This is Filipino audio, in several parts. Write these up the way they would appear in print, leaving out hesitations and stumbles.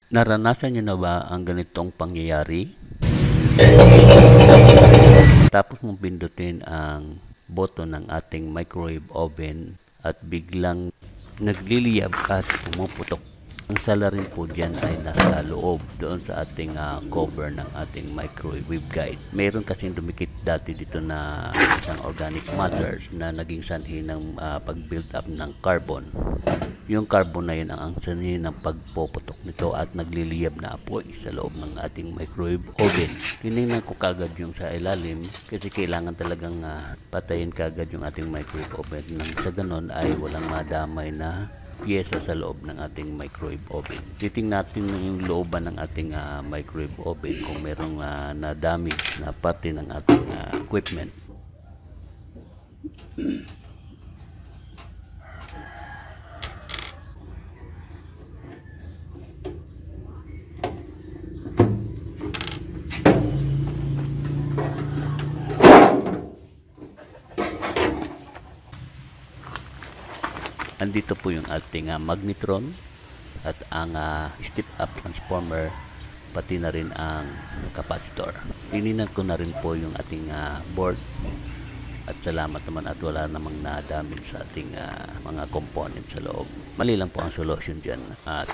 Naranasan niyo na ba ang ganitong pangyayari? Tapos mong pindutin ang button ng ating microwave oven at biglang nagliliyab at pumuputok. Ang salarin po dyan ay nasa loob doon sa ating cover ng ating microwave guide. Mayroon kasing dumikit dati dito na isang organic matters na naging sanhi ng pag-build up ng carbon. Yung carbon na yun ang sanhi ng pagpuputok nito at nagliliyab na apoy sa loob ng ating microwave oven. Tinignan ko kagad yung sa ilalim kasi kailangan talagang patayin kagad yung ating microwave oven nang sa ganon ay walang madamay na piyesa sa loob ng ating microwave oven. Titingnan natin yung looban ng ating microwave oven kung merong na-damage na parte ng ating equipment. Andito po yung ating magnetron at ang step-up transformer, pati na rin ang capacitor. Tininan ko na rin po yung ating board at salamat naman at wala namang na-damage sa ating mga components sa loob. Mali lang po ang solution dyan at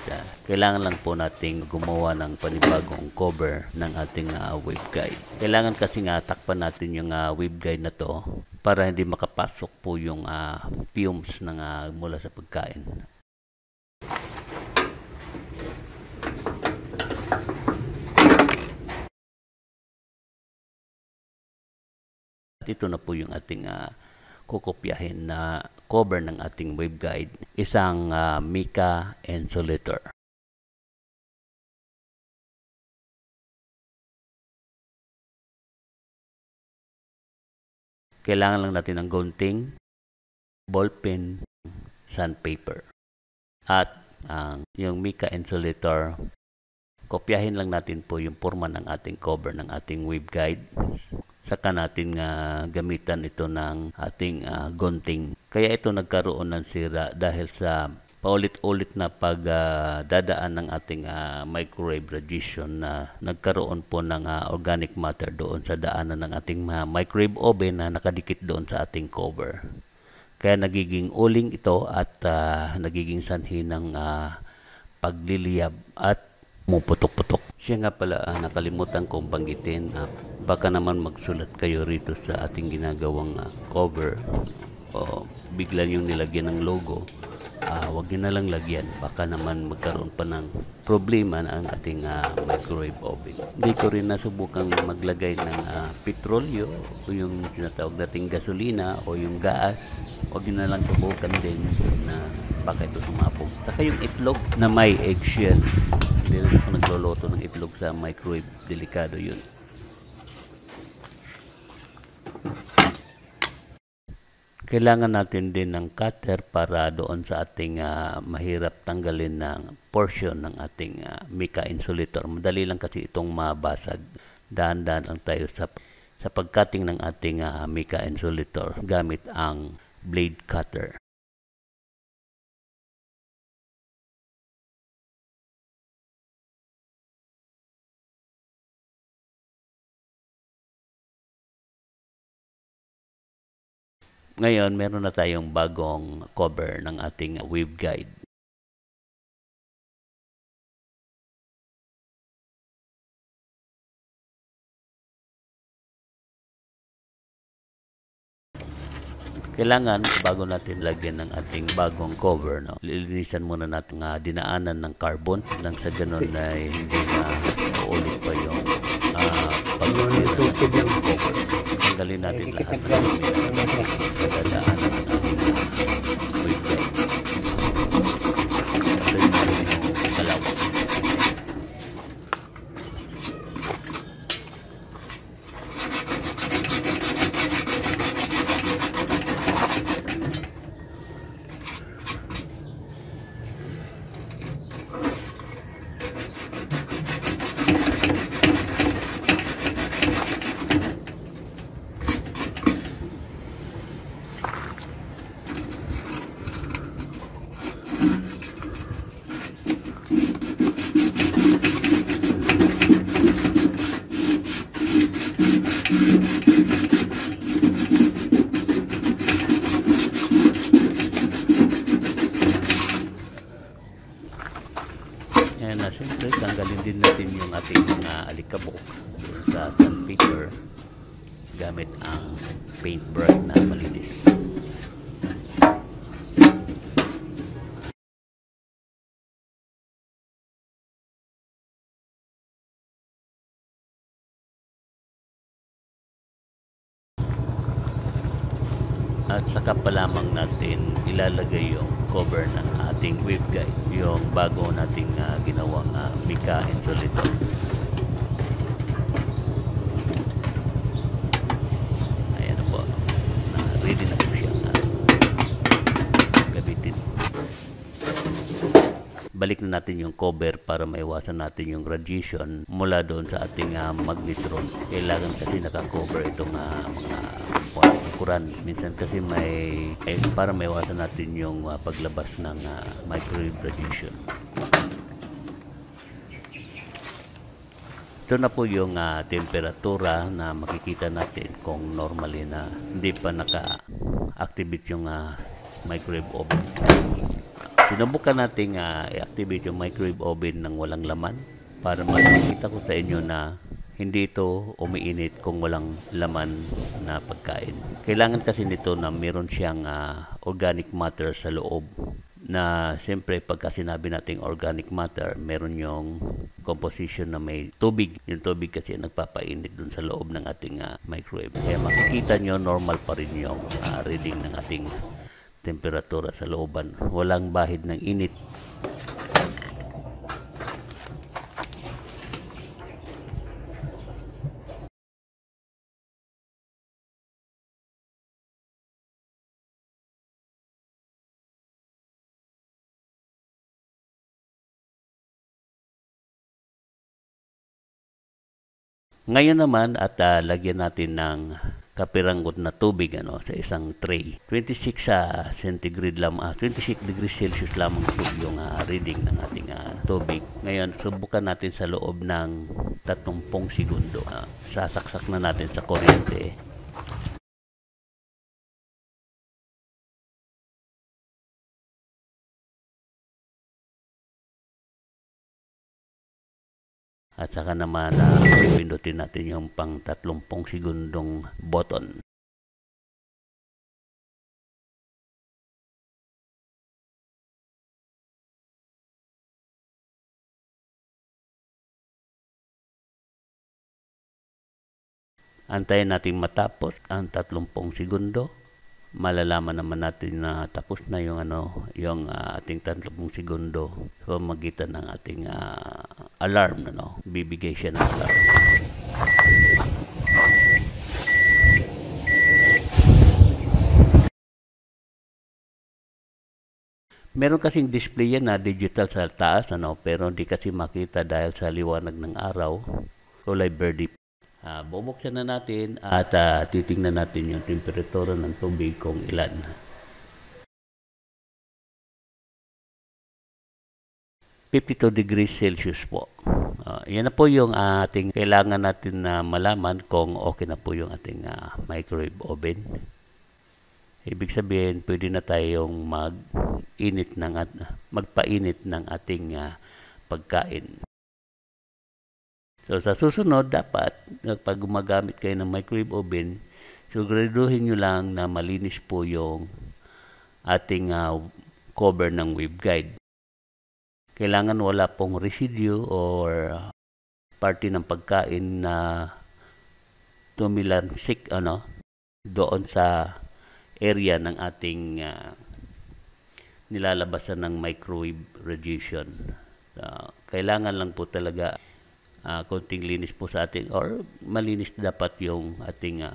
kailangan lang po nating gumawa ng panibagong cover ng ating waveguide. Kailangan kasi takpan natin yung waveguide na to para hindi makapasok po yung fumes mula sa pagkain. At ito na po yung ating kukopyahin na cover ng ating waveguide, isang mica insulator. Kailangan lang natin ng gunting, ballpen, sandpaper. At yung mica insulator, kopyahin lang natin po yung forma ng ating cover ng ating waveguide. Saka natin gamitan ito ng ating gunting. Kaya ito nagkaroon ng sira dahil sa paulit-ulit na pagdadaan ng ating microwave radiation na nagkaroon po ng organic matter doon sa daanan ng ating microwave oven na nakadikit doon sa ating cover. Kaya nagiging uling ito at nagiging sanhi ng pagliliyab at pumuputok-putok. Siya nga pala nakalimutan kong banggitin. Baka naman magsulat kayo rito sa ating ginagawang cover o bigla yung nilagyan ng logo. Wag nyo na lang lagyan, baka naman magkaroon pa ng problema na ang ating microwave oven. Hindi ko rin nasubukang maglagay ng petrolyo o yung tinatawag nating gasolina o yung gas. Wag nyo na lang subukan din na baka ito sumabog. Saka yung itlog na may eggshell, hindi rin ako nagloloto ng itlog sa microwave, delikado yun. Kailangan natin din ng cutter para doon sa ating mahirap tanggalin ng portion ng ating mica insulator. Madali lang kasi itong mabasag. Dahan-dahan lang tayo sa pagcutting ng ating mica insulator gamit ang blade cutter. Ngayon, meron na tayong bagong cover ng ating waveguide. Kailangan, bago natin lagyan ng ating bagong cover, lilinisan muna natin dinaanan ng carbon nang sa ganun na hindi na uulit pa yung pag-ulit ng cover. Tanggalin natin lahat ng dadaanan ng ating waveguide. Ito yung kalaw. alikabok sa sandpaper gamit ang paintbrush na malinis. At saka pa lamang natin ilalagay yung cover ng ating waveguide, yung bago nating ginawang mica insulator. Ayan na po, ready na po siyang gamitin. Balik na natin yung cover para maiwasan natin yung radiation mula doon sa ating magnetron. Kailangan kasi naka-cover itong mga kuran. Minsan kasi para maiwasan natin yung paglabas ng microwave radiation. Ito na po yung temperatura na makikita natin kung normally na hindi pa naka-activate yung microwave oven. Sinubukan natin i-activate yung microwave oven ng walang laman para makikita ko sa inyo na hindi ito umiinit kung walang laman na pagkain. Kailangan kasi nito na meron siyang organic matter sa loob. Na siyempre pagka sinabi nating organic matter, meron yung composition na may tubig. Yung tubig kasi nagpapainit dun sa loob ng ating microwave. Kaya makikita nyo normal pa rin yung reading ng ating temperatura sa looban. Walang bahid ng init. Ngayon naman at lagyan natin ng kapiranggot na tubig sa isang tray. 26 centigrade 26 degrees Celsius lamang po yung reading ng ating tubig. Ngayon, subukan natin sa loob ng 30 segundo. Sasaksak na natin sa kuryente. At saka naman pindutin natin yung pang 30 segundong button. Antayin natin matapos ang 30 segundo. Malalaman naman natin na tapos na yung ating 30 segundo sa pamamagitan ng ating alarm. Bibigay siya ng alarm. Meron kasing display yan na digital sa taas, pero hindi kasi makita dahil sa liwanag ng araw. Kulay birdie. Bubuksan na natin at titingnan natin yung temperatura ng tubig kung ilan. (52 degrees Celsius po. Yan na po yung ating kailangan natin na malaman kung okay na po yung ating microwave oven. Ibig sabihin, pwede na tayong magpainit ng ating pagkain. So sa susunod, dapat pag gumagamit kayo ng microwave oven, siguraduhin nyo lang na malinis po yung ating cover ng waveguide. Kailangan wala pong residue or parte ng pagkain na tumilansik doon sa area ng ating nilalabasan ng microwave radiation. Kailangan lang po talaga konting linis po sa ating, or malinis dapat yung ating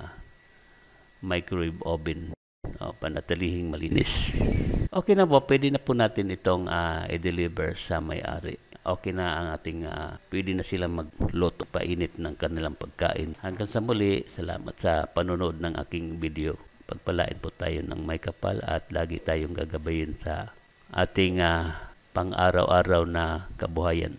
microwave oven. Panatilihing malinis. Okay na po, pwede na po natin itong i-deliver sa may-ari. Okay na ang ating, pwede na sila magluto, painit ng kanilang pagkain. Hanggang sa muli, salamat sa panonood ng aking video. Pagpalain po tayo ng may kapal at lagi tayong gagabayin sa ating pang-araw-araw na kabuhayan.